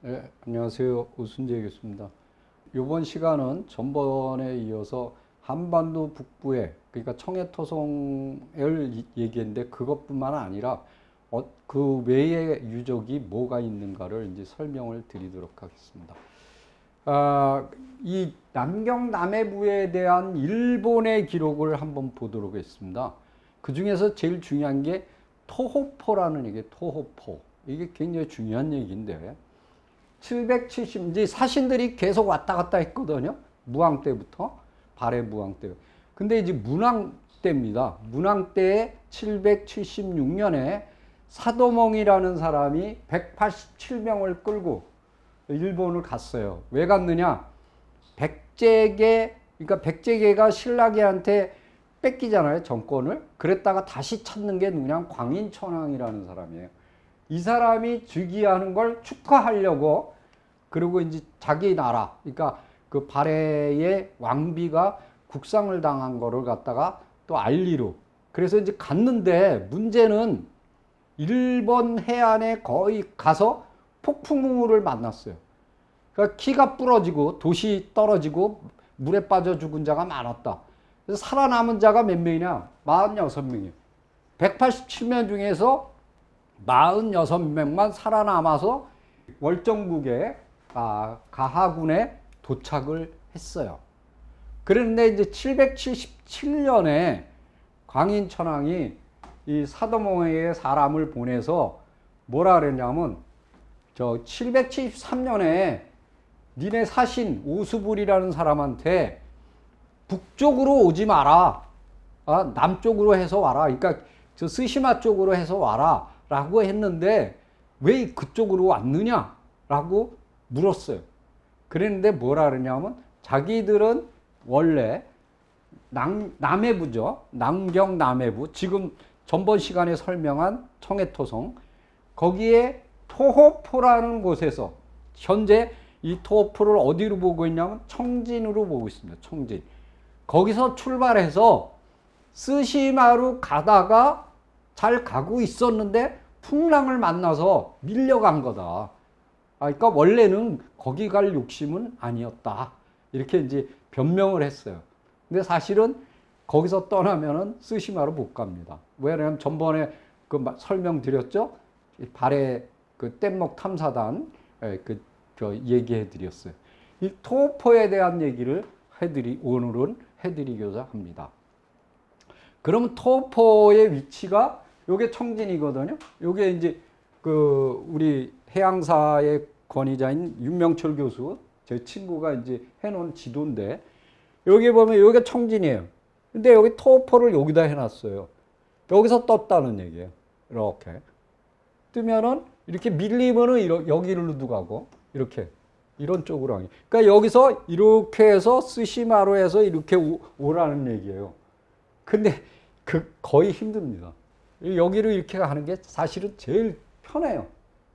네, 안녕하세요. 오순재 교수입니다. 이번 시간은 전번에 이어서 한반도 북부에, 그러니까 청해토송을 얘기했는데 그것뿐만 아니라 그 외의 유적이 뭐가 있는가를 이제 설명을 드리도록 하겠습니다. 이 남경 남해부에 대한 일본의 기록을 한번 보도록 하겠습니다. 그 중에서 제일 중요한 게 토호포라는 얘기예요. 토호포. 이게 굉장히 중요한 얘기인데 770, 이제 사신들이 계속 왔다 갔다 했거든요. 무왕 때부터. 발해 무왕 때. 근데 이제 문왕 때입니다. 문왕 때에 776년에 사도몽이라는 사람이 187명을 끌고 일본을 갔어요. 왜 갔느냐? 백제계, 그러니까 백제계가 신라계한테 뺏기잖아요. 정권을. 그랬다가 다시 찾는 게 누구냐? 광인천왕이라는 사람이에요. 이 사람이 즉위하는 걸 축하하려고, 그리고 이제 자기 나라, 그러니까 그 발해의 왕비가 국상을 당한 거를 갖다가 또 알리로. 그래서 이제 갔는데 문제는 일본 해안에 거의 가서 폭풍우를 만났어요. 그러니까 키가 부러지고 도시 떨어지고 물에 빠져 죽은 자가 많았다. 그래서 살아남은 자가 몇 명이냐? 46명이에요. 187명 중에서 46명만 살아남아서 월정국의 가하군에 도착을 했어요. 그런데 이제 777년에 광인천왕이 이 사도몽에게 사람을 보내서 뭐라 그랬냐면, 저 773년에 니네 사신 오수불이라는 사람한테 북쪽으로 오지 마라. 남쪽으로 해서 와라. 그러니까 저 스시마 쪽으로 해서 와라. 라고 했는데 왜 그쪽으로 왔느냐? 라고 물었어요. 그랬는데 뭐라 그러냐면 자기들은 원래 남해부죠. 남경 남해부. 지금 전번 시간에 설명한 청해토성. 거기에 토호포라는 곳에서 현재 이 토호포를 어디로 보고 있냐면 청진으로 보고 있습니다. 청진. 거기서 출발해서 스시마로 가다가 잘 가고 있었는데 풍랑을 만나서 밀려간 거다. 그러니까 원래는 거기 갈 욕심은 아니었다. 이렇게 이제 변명을 했어요. 근데 사실은 거기서 떠나면은 스시마로 못 갑니다. 왜냐하면 전번에 그 설명드렸죠. 발해 그 뗏목 탐사단 저 얘기해 드렸어요. 이 토포에 대한 얘기를 오늘은 해드리고자 합니다. 그러면 토포의 위치가 요게 청진이거든요. 요게 이제 그 우리 해양사의 권위자인 윤명철 교수, 제 친구가 이제 해놓은 지도인데, 여기 보면 여기가 청진이에요. 근데 여기 토포를 여기다 해놨어요. 여기서 떴다는 얘기예요. 이렇게 뜨면은 이렇게 밀리면은 여기로 가고 이렇게 이런 쪽으로 하기. 그러니까 여기서 이렇게 해서 스시마로 해서 이렇게 오라는 얘기예요. 근데 거의 힘듭니다. 여기로 이렇게 가는 게 사실은 제일 편해요.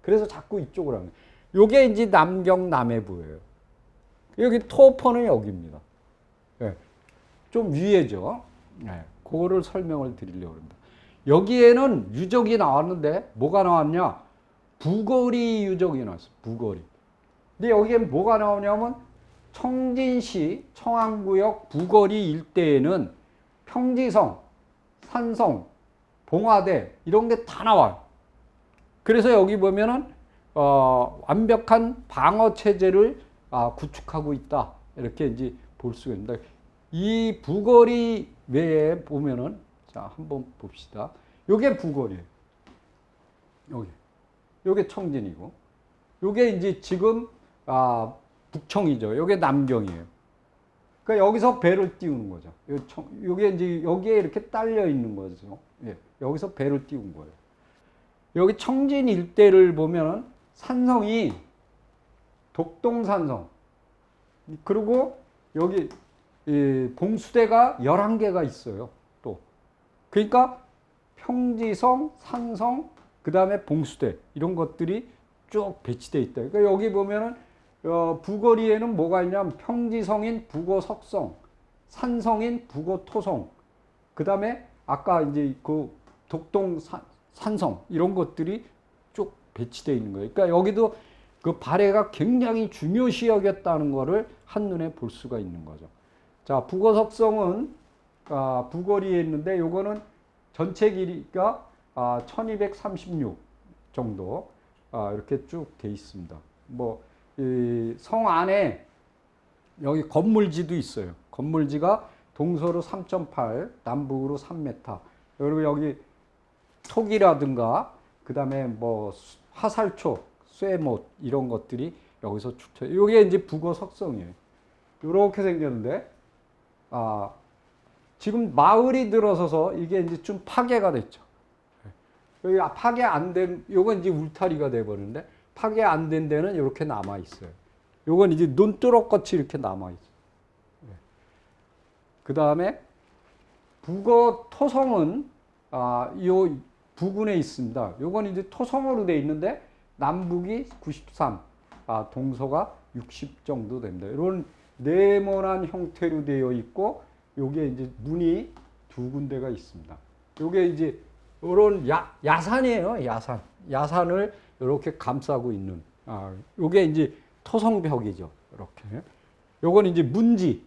그래서 자꾸 이쪽으로 하는 거예요. 이게 이제 남경 남해부예요. 여기 토포는 여기입니다. 네. 좀 위에죠. 네. 그거를 설명을 드리려고 합니다. 여기에는 유적이 나왔는데 뭐가 나왔냐? 부거리 유적이 나왔어요. 부거리. 근데 여기에 뭐가 나오냐면 청진시 청안구역 부거리 일대에는 평지성, 산성, 봉화대 이런 게 다 나와요. 그래서 여기 보면은 완벽한 방어 체제를 구축하고 있다. 이렇게 이제 볼 수가 있습니다. 이 부거리 외에 보면은 자 한번 봅시다. 요게 부거리예요. 요게 청진이고, 요게 이제 지금 북청이죠. 요게 남경이에요. 그러니까 여기서 배를 띄우는 거죠. 요게 이제 여기에 이렇게 딸려 있는 거죠. 예, 여기서 배를 띄운 거예요. 여기 청진 일대를 보면 산성이 독동산성, 그리고 여기 봉수대가 11개가 있어요. 또 그러니까 평지성, 산성, 그 다음에 봉수대 이런 것들이 쭉 배치되어 있다. 그러니까 여기 보면은 부거리에는 뭐가 있냐면 평지성인 부거석성, 산성인 부거토성, 그 다음에 아까 이제 그 독동 산성 이런 것들이 쭉 배치되어 있는 거예요. 그러니까 여기도 그 발해가 굉장히 중요시 여겼다는 것을 한눈에 볼 수가 있는 거죠. 자, 북어 석성은 북어리에 있는데 요거는 전체 길이가 1236 정도 이렇게 쭉 돼 있습니다. 뭐 성 안에 여기 건물지도 있어요. 건물지가 동서로 3.8, 남북으로 3m. 그리고 여기 톡이라든가 그다음에 뭐 화살촉, 쇠못 이런 것들이 여기서 추천. 이게 이제 북어 석성이에요. 이렇게 생겼는데 지금 마을이 들어서서 이게 이제 좀 파괴가 됐죠. 여기 파괴 안 된, 요건 이제 울타리가 돼버리는데 파괴 안 된 데는 이렇게 남아 있어요. 요건 이제 논두렁같이 이렇게 남아 있어요. 그 다음에 북어 토성은 요 부근에 있습니다. 요건 이제 토성으로 돼 있는데 남북이 93, 동서가 60 정도 됩니다. 이런 네모난 형태로 되어 있고 요게 이제 문이 두 군데가 있습니다. 요게 이제 이런 야산이에요. 야산을 이렇게 감싸고 있는 요게 이제 토성벽이죠. 이렇게. 요건 이제 문지.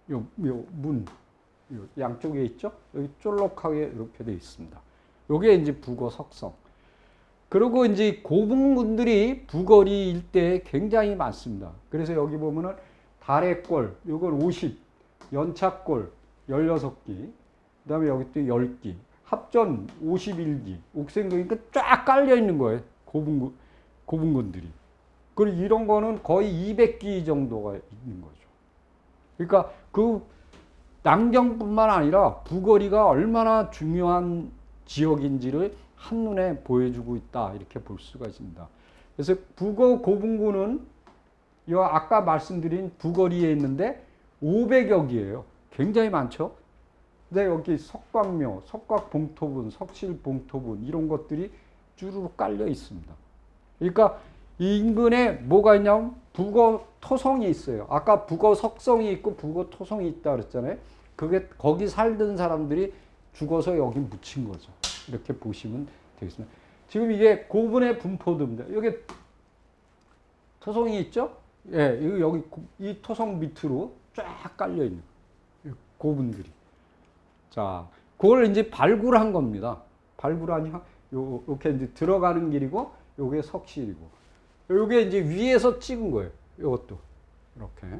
문 양쪽에 있죠. 여기 쫄록하게 이렇게 되어 있습니다. 요게 이제 북어 석성. 그리고 이제 고분군들이 북어리 일대에 굉장히 많습니다. 그래서 여기 보면은 달의 꼴, 요건 50, 연차꼴 16기, 그 다음에 여기 또 10기, 합전 51기, 옥생동이 쫙 깔려 있는 거예요. 고분군들이. 그리고 이런 거는 거의 200기 정도가 있는 거죠. 그러니까 그 남경뿐만 아니라 북어리가 얼마나 중요한 지역인지를 한눈에 보여주고 있다. 이렇게 볼 수가 있습니다. 그래서 북어 고분군은 아까 말씀드린 북어리에 있는데 500여기예요. 굉장히 많죠. 근데 여기 석곽묘, 석곽봉토분, 석실봉토분 이런 것들이 주르륵 깔려 있습니다. 그러니까 이 인근에 뭐가 있냐면 북어 토성이 있어요. 아까 북어 석성이 있고 북어 토성이 있다 그랬잖아요. 그게 거기 살던 사람들이 죽어서 여기 묻힌 거죠. 이렇게 보시면 되겠습니다. 지금 이게 고분의 분포도입니다. 여기 토성이 있죠? 예, 여기 이 토성 밑으로 쫙 깔려 있는 고분들이. 자, 그걸 이제 발굴한 겁니다. 발굴하니 이렇게 이제 들어가는 길이고, 요게 석실이고, 요게 이제 위에서 찍은 거예요. 이것도 이렇게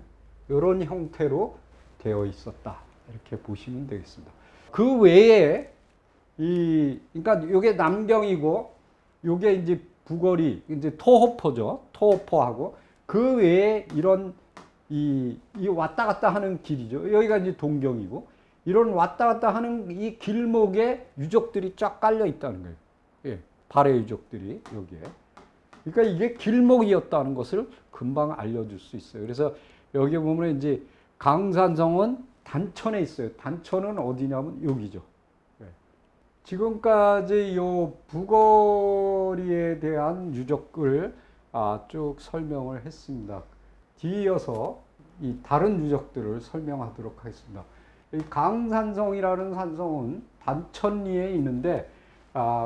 이런 형태로 되어 있었다. 이렇게 보시면 되겠습니다. 그 외에 그러니까 요게 남경이고, 요게 이제 북어리, 이제 토호포죠. 토호포하고 그 외에 이런 이 왔다 갔다 하는 길이죠. 여기가 이제 동경이고, 이런 왔다 갔다 하는 이 길목에 유적들이 쫙 깔려 있다는 거예요. 예, 발해 유적들이 여기에. 그러니까 이게 길목이었다는 것을 금방 알려줄 수 있어요. 그래서 여기 보면 이제 강산성은 단천에 있어요. 단천은 어디냐면 여기죠. 예. 지금까지 요 북어리에 대한 유적을 쭉 설명을 했습니다. 뒤이어서 이 다른 유적들을 설명하도록 하겠습니다. 이 강산성이라는 산성은 단천리에 있는데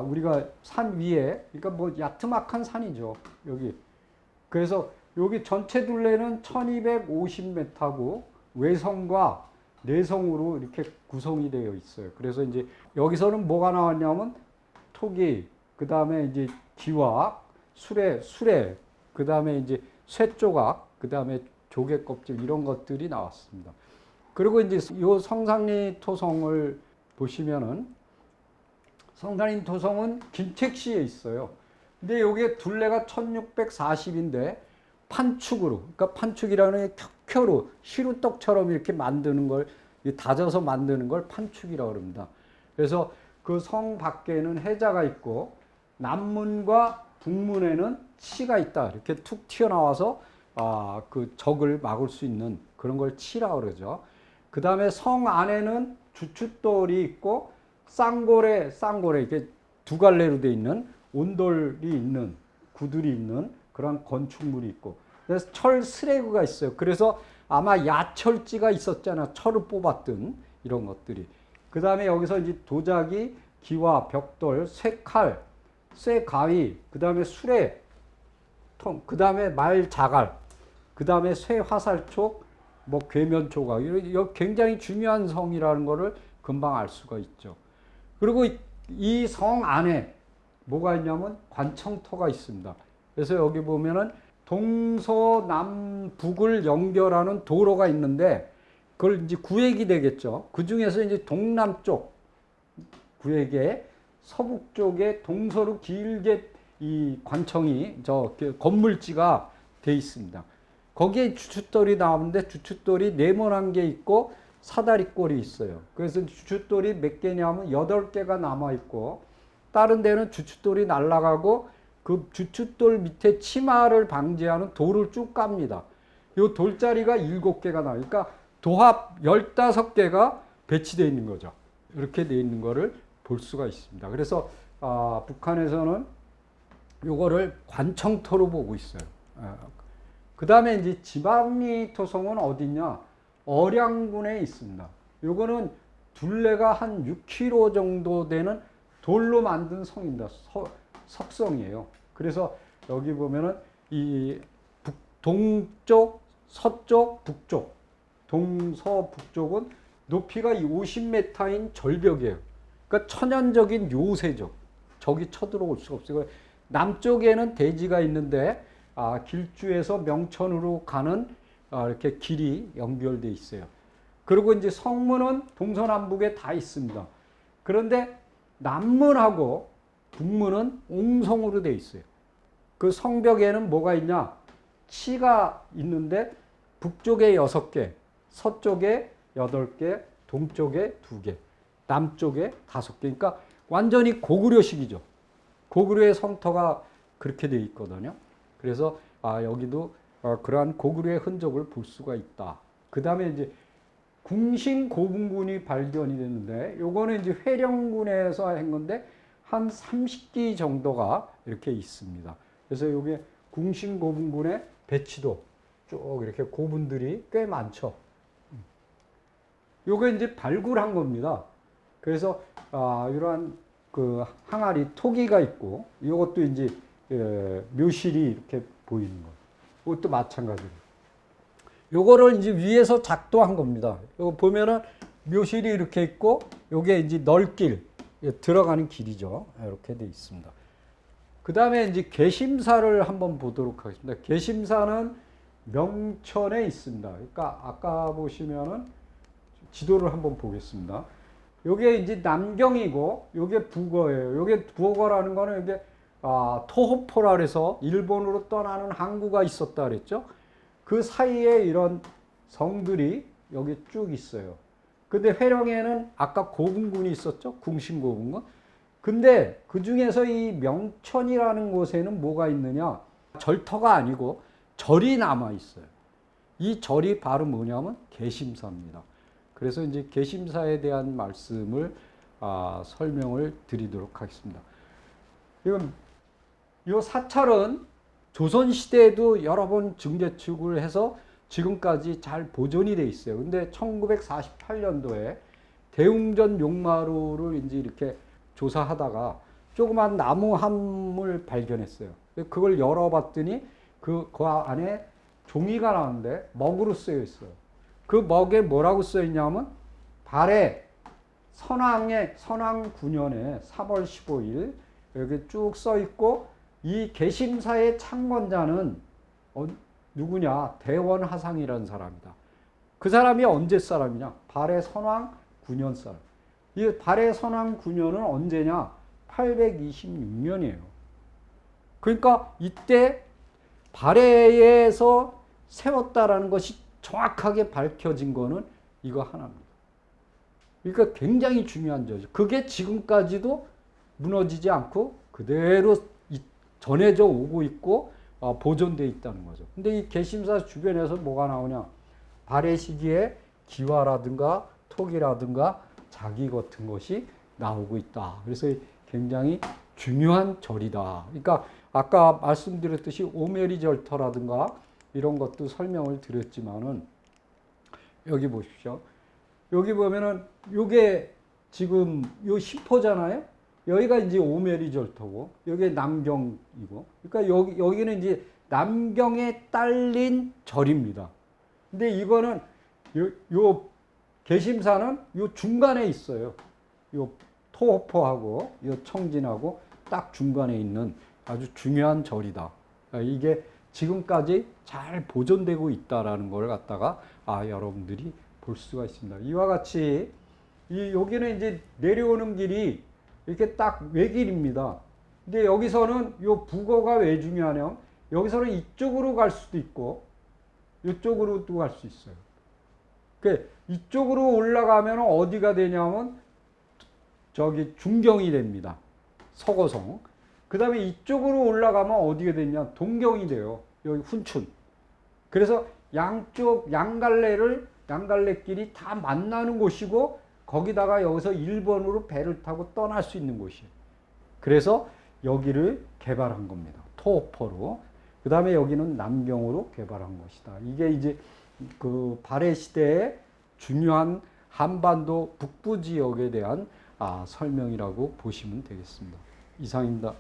우리가 산 위에, 그러니까 뭐 야트막한 산이죠. 여기. 그래서 여기 전체 둘레는 1250m고 외성과 내성으로 이렇게 구성이 되어 있어요. 그래서 이제 여기서는 뭐가 나왔냐면 토기, 그 다음에 이제 기와 수레, 그 다음에 이제 쇠조각, 그 다음에 조개 껍질 이런 것들이 나왔습니다. 그리고 이제 이 성산리 토성을 보시면은 성산리 토성은 김책시에 있어요. 근데 여기에 둘레가 1640인데 판축으로, 그러니까 판축이라는 게 켜로 시루떡처럼 이렇게 만드는 걸, 다져서 만드는 걸 판축이라고 합니다. 그래서 그 성 밖에는 해자가 있고 남문과 북문에는 치가 있다. 이렇게 툭 튀어나와서 그 적을 막을 수 있는 그런 걸 치라고 그러죠. 그 다음에 성 안에는 주춧돌이 있고 쌍고래 이렇게 두 갈래로 되어 있는 온돌이 있는, 구들이 있는 그런 건축물이 있고, 그래서 철 스레그가 있어요. 그래서 아마 야철지가 있었잖아. 철을 뽑았던 이런 것들이. 그 다음에 여기서 이제 도자기, 기와, 벽돌, 쇠칼, 쇠가위, 그 다음에 수레, 그 다음에 말자갈, 그 다음에 쇠화살촉, 뭐 괴면초가 이거 굉장히 중요한 성이라는 거를 금방 알 수가 있죠. 그리고 이 성 안에 뭐가 있냐면 관청터가 있습니다. 그래서 여기 보면은 동서남북을 연결하는 도로가 있는데 그걸 이제 구획이 되겠죠. 그 중에서 이제 동남쪽 구획에 서북 쪽에 동서로 길게 이 관청이 건물지가 돼 있습니다. 거기에 주춧돌이 나오는데 주춧돌이 네모난 게 있고 사다리꼴이 있어요. 그래서 주춧돌이 몇 개냐면 8개가 남아 있고 다른 데는 주춧돌이 날아가고 그 주춧돌 밑에 침하를 방지하는 돌을 쭉 깝니다. 이 돌자리가 7개가 나와요. 그러니까 도합 15개가 배치되어 있는 거죠. 이렇게 되어 있는 거를 볼 수가 있습니다. 그래서 북한에서는 요거를 관청터로 보고 있어요. 그 다음에 이제 지방리 토성은 어디냐? 얼양군에 있습니다. 요거는 둘레가 한 6km 정도 되는 돌로 만든 성입니다. 석성이에요. 그래서 여기 보면은 이 동쪽, 서쪽, 북쪽, 동서북쪽은 높이가 50m인 절벽이에요. 그러니까 천연적인 요새죠. 적이 쳐들어올 수가 없어요. 남쪽에는 대지가 있는데 길주에서 명천으로 가는 이렇게 길이 연결돼 있어요. 그리고 이제 성문은 동서남북에 다 있습니다. 그런데 남문하고 북문은 옹성으로 돼 있어요. 그 성벽에는 뭐가 있냐? 치가 있는데 북쪽에 6개, 서쪽에 8개, 동쪽에 2개, 남쪽에 5개. 그러니까 완전히 고구려식이죠. 고구려의 성터가 그렇게 돼 있거든요. 그래서 여기도 그러한 고구려의 흔적을 볼 수가 있다. 그 다음에 이제 궁신 고분군이 발견이 됐는데 요거는 이제 회령군에서 한 건데 한 30기 정도가 이렇게 있습니다. 그래서 요게 궁신 고분군의 배치도 쭉 이렇게 고분들이 꽤 많죠. 요게 이제 발굴한 겁니다. 그래서 이러한 그 항아리 토기가 있고 이것도 이제 묘실이 이렇게 보이는 거. 이것도 마찬가지로. 요거를 이제 위에서 작도한 겁니다. 요거 보면은 묘실이 이렇게 있고 요게 이제 널길 들어가는 길이죠. 이렇게 돼 있습니다. 그 다음에 이제 개심사를 한번 보도록 하겠습니다. 개심사는 명천에 있습니다. 그러니까 아까 보시면은 지도를 한번 보겠습니다. 요게 이제 남경이고 요게 북어예요. 요게 북어라는 거는 이게 토호포라 그래서 일본으로 떠나는 항구가 있었다 그랬죠. 그 사이에 이런 성들이 여기 쭉 있어요. 근데 회령에는 아까 고분군이 있었죠. 궁신고분군. 근데 그 중에서 이 명천이라는 곳에는 뭐가 있느냐? 절터가 아니고 절이 남아 있어요. 이 절이 바로 뭐냐면 개심사입니다. 그래서 이제 개심사에 대한 말씀을 설명을 드리도록 하겠습니다. 이 사찰은 조선시대에도 여러 번 증개축을 해서 지금까지 잘 보존이 돼 있어요. 근데 1948년도에 대웅전 용마루를 이제 이렇게 조사하다가 조그만 나무 함을 발견했어요. 그걸 열어봤더니 그 안에 종이가 나오는데 먹으로 쓰여 있어요. 그 먹에 뭐라고 써 있냐면 발해 선왕 9년에 3월 15일 여기 쭉 써 있고 이 개심사의 창건자는 누구냐? 대원하상이라는 사람이다. 그 사람이 언제 사람이냐? 발해 선왕 9년 사람. 이 발해 선왕 9년은 언제냐? 826년이에요. 그러니까 이때 발해에서 세웠다라는 것이 정확하게 밝혀진 거는 이거 하나입니다. 그러니까 굉장히 중요한 점이죠. 그게 지금까지도 무너지지 않고 그대로 전해져 오고 있고 보존되어 있다는 거죠. 근데 이 개심사 주변에서 뭐가 나오냐? 발해 시기에 기와라든가 토기라든가 자기 같은 것이 나오고 있다. 그래서 굉장히 중요한 절이다. 그러니까 아까 말씀드렸듯이 오메리 절터라든가 이런 것도 설명을 드렸지만은 여기 보십시오. 여기 보면은 요게 지금 요 시포잖아요. 여기가 이제 오메리 절터고 여기 남경이고. 그러니까 여기는 이제 남경에 딸린 절입니다. 근데 이거는 요 개심사는 요 중간에 있어요. 요 토호포하고 요 청진하고 딱 중간에 있는 아주 중요한 절이다. 이게 지금까지 잘 보존되고 있다라는 걸 갖다가 여러분들이 볼 수가 있습니다. 이와 같이 여기는 이제 내려오는 길이 이렇게 딱 외길입니다. 근데 여기서는 요 북어가 왜 중요하냐면 여기서는 이쪽으로 갈 수도 있고 이쪽으로도 갈 수 있어요. 그 이쪽으로 올라가면 어디가 되냐면 저기 중경이 됩니다. 서거성. 그 다음에 이쪽으로 올라가면 어디가 되냐? 동경이 돼요. 여기 훈춘. 그래서 양쪽 양갈래길이 다 만나는 곳이고 거기다가 여기서 1번으로 배를 타고 떠날 수 있는 곳이에요. 그래서 여기를 개발한 겁니다. 토호포로. 그 다음에 여기는 남경으로 개발한 것이다. 이게 이제 그 발해 시대의 중요한 한반도 북부 지역에 대한 설명이라고 보시면 되겠습니다. 이상입니다.